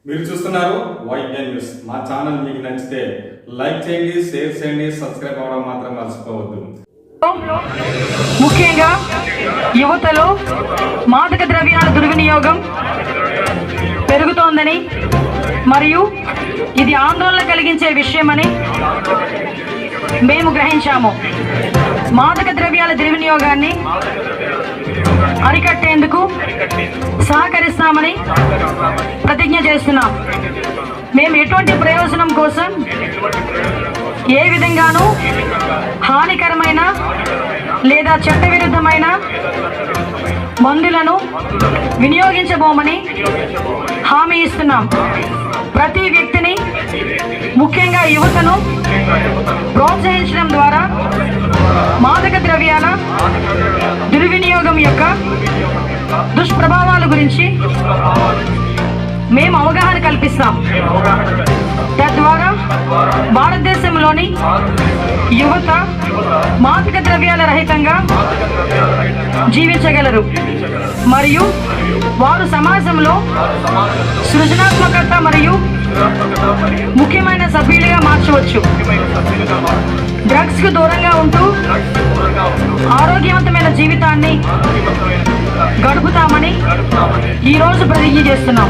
మీరు చూస్తున్నారు YN news. మా ఛానల్ మీకు నచ్చితే లైక్ చేయండి, షేర్ చేయండి, సబ్స్క్రైబ్ అవ్వడం మాత్రం మర్చిపోవద్దు. ముఖ్యంగా యువతలో మాదక ద్రవ్యాల దుర్వినియోగం పెరుగుతోందని మరియు ఇది ఆందోళన కలిగించే విషయమని మేము గ్రహించాము. మాదక ద్రవ్యాల దుర్వినియోగాన్ని అరికట్టేందుకు సహకరిస్తామని ప్రతిజ్ఞ చేస్తున్నాం. మేము ఎటువంటి ప్రయోజనం కోసం ఏ విధంగానూ హానికరమైన లేదా చట్టవిరుద్ధమైన మందులను వినియోగించబోమని హామీ ఇస్తున్నాం. ప్రతి వ్యక్తిని, ముఖ్యంగా యువతను ప్రోత్సహించడం ద్వారా మాదక ద్రవ్యాల దుర్వినియోగం యొక్క దుష్ప్రభావాల గురించి మేము అవగాహన కల్పిస్తాం. తద్వారా భారతదేశంలోని యువత మాదక ద్రవ్యాల రహితంగా జీవించగలరు మరియు వారు సమాజంలో సృజనాత్మకత మరియు ముఖ్యమైన సభ్యులుగా మార్చవచ్చు. డ్రగ్స్ కు దూరంగా ఉంటూ ఆరోగ్యవంతమైన జీవితాన్ని గడుపుతామని ఈరోజు ప్రతిజ్ఞ చేస్తున్నాం.